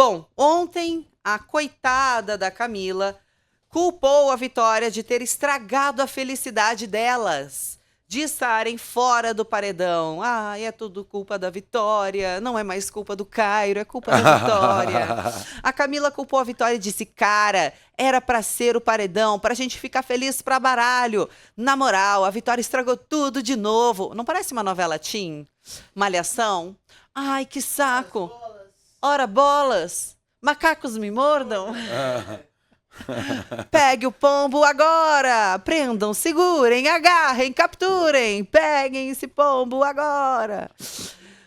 Bom, ontem a coitada da Camila culpou a Vitória de ter estragado a felicidade delas, de estarem fora do paredão. Ah, é tudo culpa da Vitória, não é mais culpa do Cairo, é culpa da Vitória. A Camila culpou a Vitória e disse: cara, era pra ser o paredão, pra gente ficar feliz pra baralho. Na moral, a Vitória estragou tudo de novo. Não parece uma novela teen? Malhação? Ai, que saco. Ora bolas, macacos me mordam. Pegue o pombo agora! Prendam, segurem, agarrem, capturem! Peguem esse pombo agora!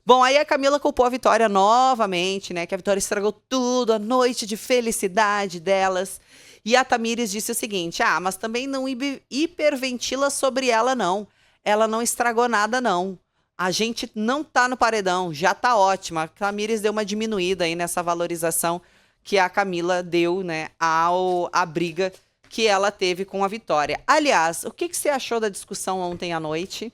Bom, aí a Camila culpou a Vitória novamente, né? Que a Vitória estragou tudo, a noite de felicidade delas. E a Tamires disse o seguinte: ah, mas também não hiperventila sobre ela, não. Ela não estragou nada, não. A gente não tá no paredão, já tá ótima. A Tamires deu uma diminuída aí nessa valorização que a Camila deu, né, à briga que ela teve com a Vitória. Aliás, o que você achou da discussão ontem à noite,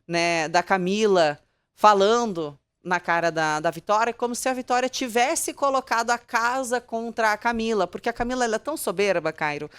né, da Camila falando na cara da Vitória, como se a Vitória tivesse colocado a casa contra a Camila, porque a Camila ela é tão soberba, Cairo,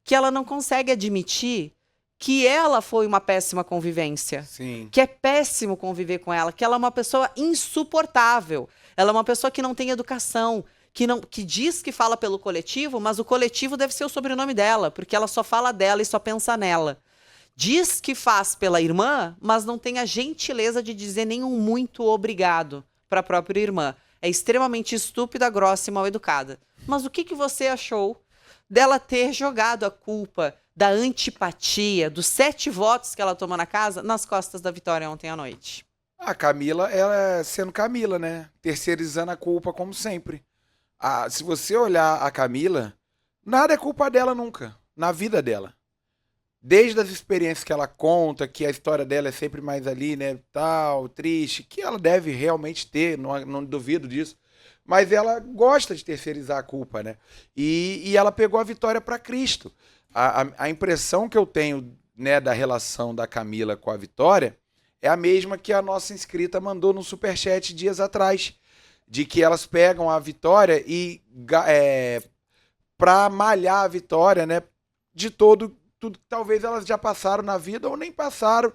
que ela não consegue admitir que ela foi uma péssima convivência. Sim. Que é péssimo conviver com ela, que ela é uma pessoa insuportável. Ela é uma pessoa que não tem educação, que diz que fala pelo coletivo, mas o coletivo deve ser o sobrenome dela, porque ela só fala dela e só pensa nela. Diz que faz pela irmã, mas não tem a gentileza de dizer nenhum muito obrigado para a própria irmã. É extremamente estúpida, grossa e mal educada. Mas o que você achou dela ter jogado a culpa da antipatia, dos 7 votos que ela tomou na casa, nas costas da Vitória ontem à noite? A Camila, ela sendo Camila, né? Terceirizando a culpa como sempre. Se você olhar a Camila, nada é culpa dela nunca, na vida dela. Desde as experiências que ela conta, que a história dela é sempre mais ali, né, tal, triste, que ela deve realmente ter, não duvido disso. Mas ela gosta de terceirizar a culpa, né? E ela pegou a Vitória para Cristo. A impressão que eu tenho, né, da relação da Camila com a Vitória é a mesma que a nossa inscrita mandou no Superchat dias atrás. De que elas pegam a Vitória e para malhar a Vitória, né? De tudo que talvez elas já passaram na vida ou nem passaram,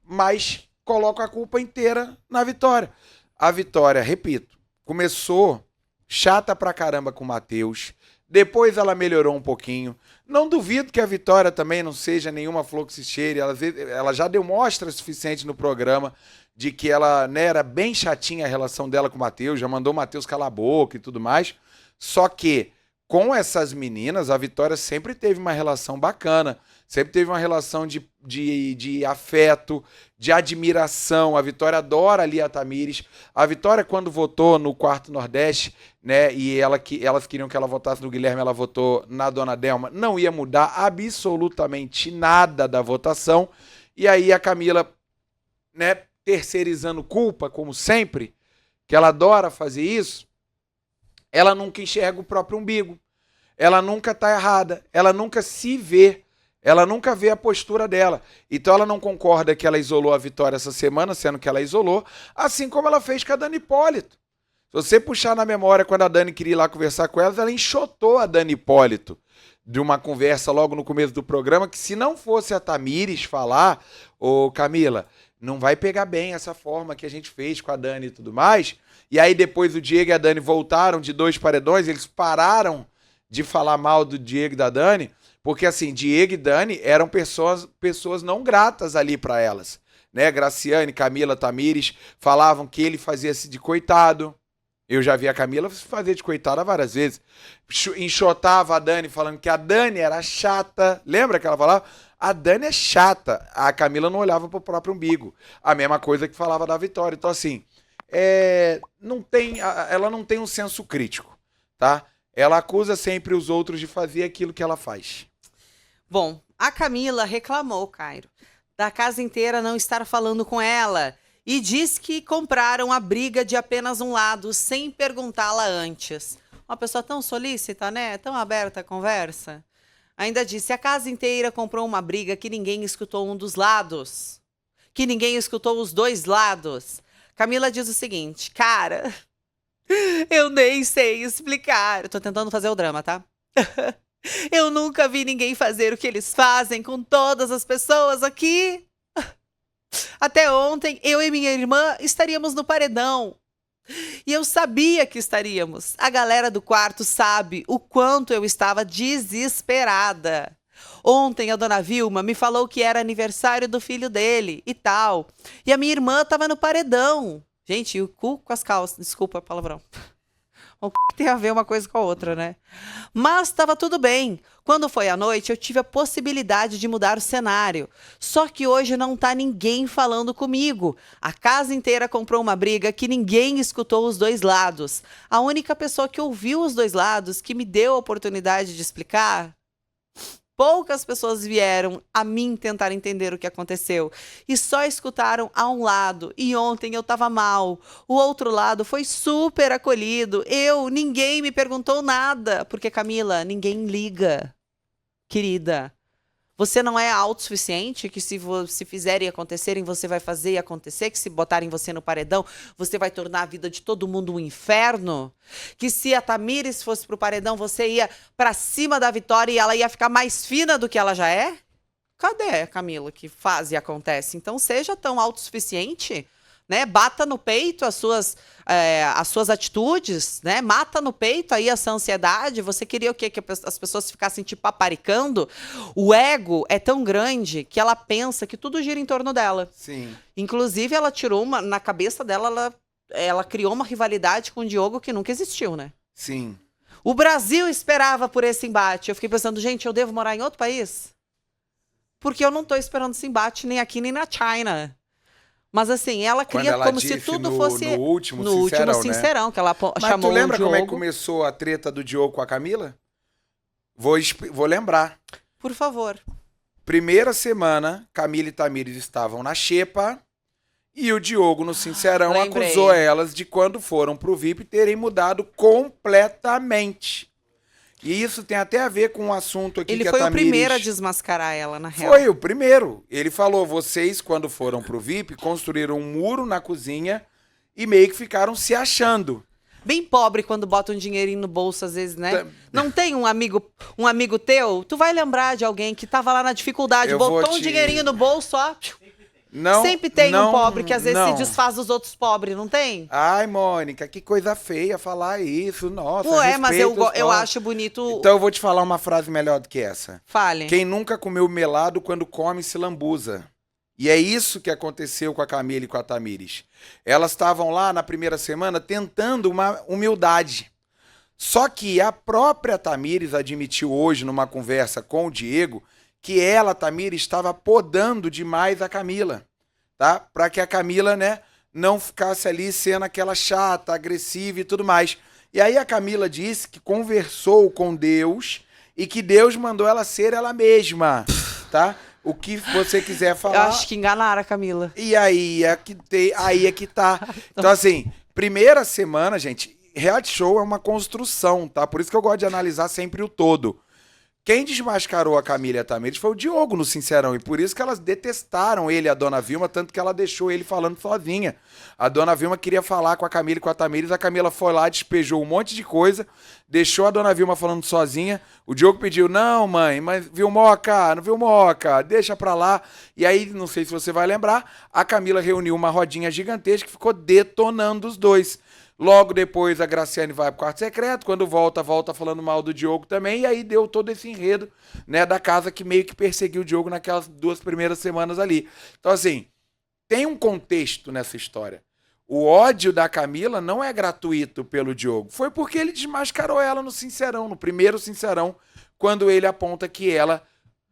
mas colocam a culpa inteira na Vitória. A Vitória, repito, começou chata pra caramba com o Matheus, depois ela melhorou um pouquinho. Não duvido que a Vitória também não seja nenhuma flor que se cheire, ela já deu mostra suficiente no programa de que ela, né, era bem chatinha a relação dela com o Matheus, já mandou o Matheus calar a boca e tudo mais. Só que com essas meninas, a Vitória sempre teve uma relação bacana, sempre teve uma relação de afeto, de admiração. A Vitória adora ali a Tamires. A Vitória, quando votou no Quarto Nordeste, né, e elas queriam que ela votasse no Guilherme, ela votou na Dona Delma, não ia mudar absolutamente nada da votação. E aí a Camila, né, terceirizando culpa, como sempre, que ela adora fazer isso, ela nunca enxerga o próprio umbigo. Ela nunca tá errada, ela nunca se vê, ela nunca vê a postura dela. Então ela não concorda que ela isolou a Vitória essa semana, sendo que ela isolou, assim como ela fez com a Dani Hipólito. Se você puxar na memória, quando a Dani queria ir lá conversar com ela enxotou a Dani Hipólito de uma conversa logo no começo do programa, que se não fosse a Tamires falar, ô Camila, não vai pegar bem essa forma que a gente fez com a Dani e tudo mais. E aí depois o Diego e a Dani voltaram de 2 paredões, eles pararam de falar mal do Diego e da Dani, porque assim, Diego e Dani eram pessoas não gratas ali para elas, né? Graciane, Camila, Tamires falavam que ele fazia-se de coitado. Eu já vi a Camila fazer de coitada várias vezes. Enxotava a Dani falando que a Dani era chata. Lembra que ela falava? A Dani é chata. A Camila não olhava pro próprio umbigo. A mesma coisa que falava da Vitória. Então assim, ela não tem um senso crítico, tá? Ela acusa sempre os outros de fazer aquilo que ela faz. Bom, a Camila reclamou, Cairo, da casa inteira não estar falando com ela e diz que compraram a briga de apenas um lado, sem perguntá-la antes. Uma pessoa tão solícita, né? Tão aberta à conversa. Ainda disse: a casa inteira comprou uma briga que ninguém escutou um dos lados. Que ninguém escutou os 2 lados. Camila diz o seguinte: cara, Eu nem sei explicar. Eu tô tentando fazer o drama, tá? Eu nunca vi ninguém fazer o que eles fazem com todas as pessoas aqui. Até ontem, eu e minha irmã estaríamos no paredão. E eu sabia que estaríamos. A galera do quarto sabe o quanto eu estava desesperada. Ontem a dona Vilma me falou que era aniversário do filho dele e tal. E a minha irmã estava no paredão. Gente, e o cu com as calças. Desculpa o palavrão. O que tem a ver uma coisa com a outra, né? Mas estava tudo bem. Quando foi à noite, eu tive a possibilidade de mudar o cenário. Só que hoje não tá ninguém falando comigo. A casa inteira comprou uma briga que ninguém escutou os dois lados. A única pessoa que ouviu os dois lados, que me deu a oportunidade de explicar, poucas pessoas vieram a mim tentar entender o que aconteceu e só escutaram a um lado. E ontem eu tava mal. O outro lado foi super acolhido. Ninguém me perguntou nada. Porque, Camila, ninguém liga. Querida, você não é autossuficiente? Que se fizerem acontecerem, você vai fazer acontecer? Que se botarem você no paredão, você vai tornar a vida de todo mundo um inferno? Que se a Tamires fosse pro paredão, você ia pra cima da Vitória e ela ia ficar mais fina do que ela já é? Cadê a Camila que faz e acontece? Então seja tão autossuficiente, né? Bata no peito as suas atitudes, né? Mata no peito aí essa ansiedade. Você queria o quê? Que as pessoas ficassem te paparicando? O ego é tão grande que ela pensa que tudo gira em torno dela. Sim. Inclusive, ela tirou na cabeça dela, ela criou uma rivalidade com o Diogo que nunca existiu, né? Sim. O Brasil esperava por esse embate. Eu fiquei pensando, gente, eu devo morar em outro país? Porque eu não tô esperando esse embate nem aqui, nem na China. Mas assim, ela Quando cria ela como se disse tudo no fosse último no Sincerão, último Sincerão, que ela Mas chamou tu lembra o Diogo. como é que começou a treta do Diogo com a Camila? Vou lembrar. Por favor. Primeira semana, Camila e Tamires estavam na xepa e o Diogo, no Sincerão, Lembrei. acusou elas de quando foram pro VIP terem mudado completamente. E isso tem até a ver com um assunto aqui Ele que a foi o Tamires... primeiro a desmascarar ela, na real. Foi o primeiro. Ele falou, vocês, quando foram pro VIP, construíram um muro na cozinha e meio que ficaram se achando. Bem pobre quando bota um dinheirinho no bolso, às vezes, né? Tá. Não tem um amigo teu? Tu vai lembrar de alguém que tava lá na dificuldade, Eu botou vou um te- dinheirinho no bolso, ó. Não, Sempre tem um pobre que às vezes não. se desfaz dos outros pobres, não tem? Ai, Mônica, que coisa feia falar isso. Nossa, Ué, mas respeita os eu pobres. acho bonito. Então eu vou te falar uma frase melhor do que essa. Fale. Quem nunca comeu melado quando come se lambuza. E é isso que aconteceu com a Camila e com a Tamires. Elas estavam lá na primeira semana tentando uma humildade. Só que a própria Tamires admitiu hoje numa conversa com o Diego que ela, Tamires, estava podando demais a Camila, tá? Para que a Camila, né, não ficasse ali sendo aquela chata, agressiva e tudo mais. E aí a Camila disse que conversou com Deus e que Deus mandou ela ser ela mesma, tá? O que você quiser Eu falar. acho que enganaram a Camila. E aí aí é que tá. Então, assim, primeira semana, gente, reality show é uma construção, tá? Por isso que eu gosto de analisar sempre o todo. Quem desmascarou a Camila e a Tamires foi o Diogo no Sincerão. E por isso que elas detestaram ele e a dona Vilma, tanto que ela deixou ele falando sozinha. A dona Vilma queria falar com a Camila e com a Tamires, a Camila foi lá, despejou um monte de coisa, deixou a dona Vilma falando sozinha. O Diogo pediu, não, mãe, mas Vilmoca, não Vilmoca, deixa pra lá. E aí, não sei se você vai lembrar, a Camila reuniu uma rodinha gigantesca que ficou detonando os dois. Logo depois a Graciane vai pro quarto secreto, quando volta falando mal do Diogo também, e aí deu todo esse enredo, né, da casa que meio que perseguiu o Diogo naquelas 2 primeiras semanas ali. Então, assim, tem um contexto nessa história. O ódio da Camila não é gratuito pelo Diogo, foi porque ele desmascarou ela no Sincerão, no primeiro Sincerão, quando ele aponta que ela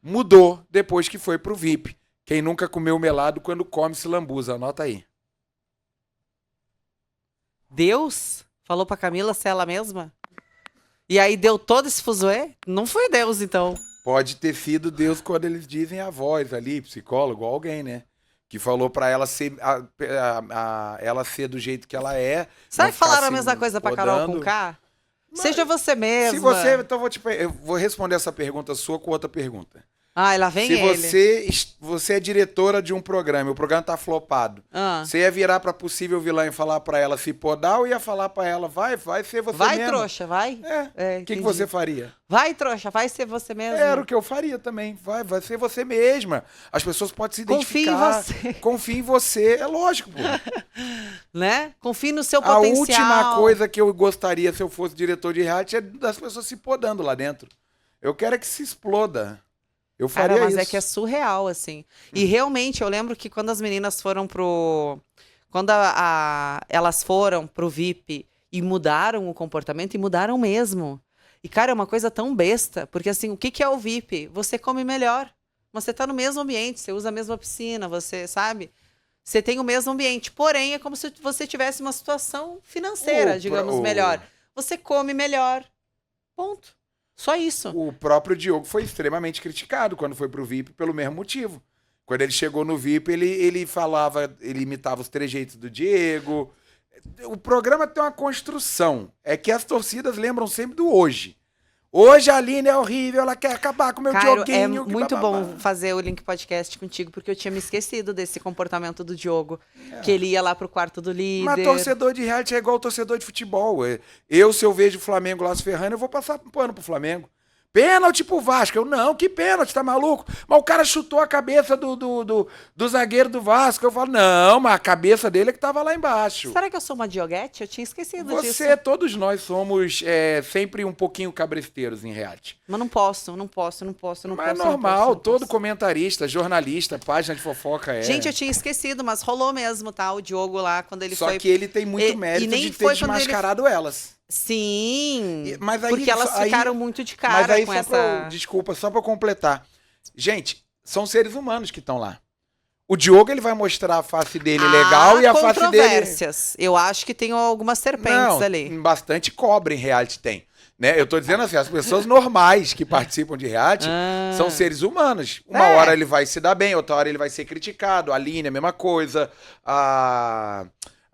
mudou depois que foi pro VIP. Quem nunca comeu melado quando come se lambuza, anota aí. Deus falou pra Camila ser ela mesma? E aí deu todo esse fuzuê? Não foi Deus, então. Pode ter sido Deus quando eles dizem a voz ali, psicólogo, alguém, né? Que falou pra ela ser, ela ser do jeito que ela é. Sabe não que ficar falaram a se mesma coisa pra Carol podando. Conká? Mas Seja você mesma. Se você, então eu vou responder essa pergunta sua com outra pergunta. Ai, lá vem Se ele. você é diretora de um programa e o programa tá flopado, Ah. você ia virar pra possível vilã e falar pra ela se podar ou ia falar pra ela, vai ser você Vai, mesmo? trouxa, vai. É. O que Entendi. você faria? Vai, trouxa, vai ser você mesmo. Era o que eu faria também. Vai ser você mesma. As pessoas podem se Confie em identificar. você. Confie em você. É lógico, pô. Né? Confie no seu A potencial. última coisa que eu gostaria se eu fosse diretor de reality é das pessoas se podando lá dentro. Eu quero é que se exploda. Eu Cara, faria mas isso. é que é surreal, assim. E realmente, eu lembro que quando as meninas foram pro... Quando elas foram pro VIP e mudaram o comportamento, e mudaram mesmo. E, cara, é uma coisa tão besta, porque, assim, o que que é o VIP? Você come melhor. Você tá no mesmo ambiente, você usa a mesma piscina, você, sabe? Você tem o mesmo ambiente. Porém, é como se você tivesse uma situação financeira, digamos, melhor. Você come melhor. Ponto. Só isso. O próprio Diogo foi extremamente criticado quando foi pro VIP pelo mesmo motivo. Quando ele chegou no VIP, ele falava, ele imitava os trejeitos do Diego. O programa tem uma construção. É que as torcidas lembram sempre do hoje. Hoje a Aline é horrível, ela quer acabar com o meu Cairo, Dioguinho. é muito bom fazer o Link Podcast contigo, porque eu tinha me esquecido desse comportamento do Diogo. Que ele ia lá pro quarto do líder. Mas torcedor de reality é igual torcedor de futebol. Eu, se eu vejo o Flamengo lá se ferrando, eu vou passar um pano pro Flamengo. Pênalti pro Vasco. Eu, não, que pênalti, tá maluco? Mas o cara chutou a cabeça do zagueiro do Vasco. Eu falo, não, mas a cabeça dele é que tava lá embaixo. Será que eu sou uma Dioguete? Eu tinha esquecido disso. Todos nós somos sempre um pouquinho cabresteiros em reality. Mas não posso. Mas é normal, todo comentarista, jornalista, página de fofoca é. Gente, eu tinha esquecido, mas rolou mesmo, tá? O Diogo lá, quando ele Só foi... que ele tem muito mérito nem de ter foi quando desmascarado elas. Sim, Mas aí, porque elas ficaram muito de cara mas aí com só essa... desculpa, só pra completar. Gente, são seres humanos que estão lá. O Diogo, ele vai mostrar a face dele legal e a face dele... controvérsias. Eu acho que tem algumas serpentes ali. Bastante cobra em reality tem. Né? Eu tô dizendo assim, as pessoas normais que participam de reality são seres humanos. Uma hora ele vai se dar bem, outra hora ele vai ser criticado. A Aline, a mesma coisa.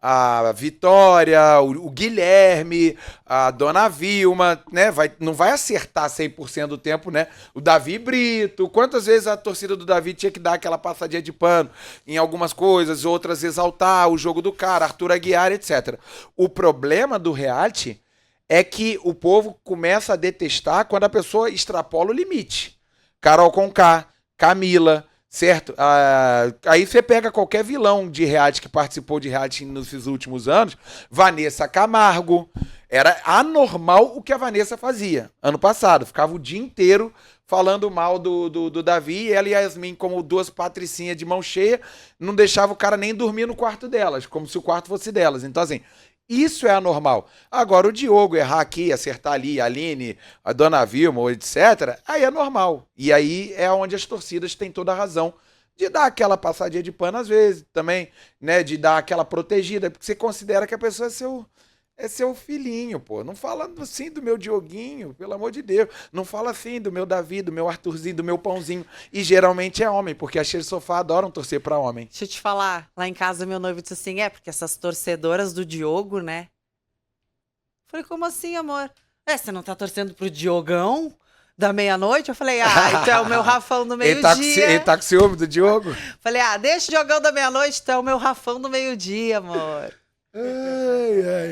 A Vitória, o Guilherme, a Dona Vilma, né? Não vai acertar 100% do tempo, né? O Davi Brito. Quantas vezes a torcida do Davi tinha que dar aquela passadinha de pano em algumas coisas, outras exaltar o jogo do cara, Arthur Aguiar, etc. O problema do reality é que o povo começa a detestar quando a pessoa extrapola o limite. Carol Conká, Camila... Certo? Aí você pega qualquer vilão de reality que participou de reality nesses últimos anos, Vanessa Camargo, era anormal o que a Vanessa fazia. Ano passado, ficava o dia inteiro falando mal do Davi, ela e a Yasmin como duas patricinhas de mão cheia, não deixava o cara nem dormir no quarto delas, como se o quarto fosse delas. Então assim, isso é anormal. Agora, o Diogo errar aqui, acertar ali, a Aline, a Dona Vilma, etc., aí é normal. E aí é onde as torcidas têm toda a razão de dar aquela passadinha de pano às vezes também, né? De dar aquela protegida, porque você considera que a pessoa é seu filhinho, pô. Não fala assim do meu Dioguinho, pelo amor de Deus. Não fala assim do meu Davi, do meu Arthurzinho, do meu Pãozinho. E geralmente é homem, porque as cheiras de sofá adoram torcer pra homem. Deixa eu te falar, lá em casa meu noivo disse assim, porque essas torcedoras do Diogo, né? Falei, como assim, amor? Você não tá torcendo pro Diogão da meia-noite? Eu falei, então é o meu Rafão do meio-dia. Ele tá com ciúme do Diogo? Falei, deixa o Diogão da meia-noite, então é o meu Rafão do meio-dia, amor. Ai, ai, ai.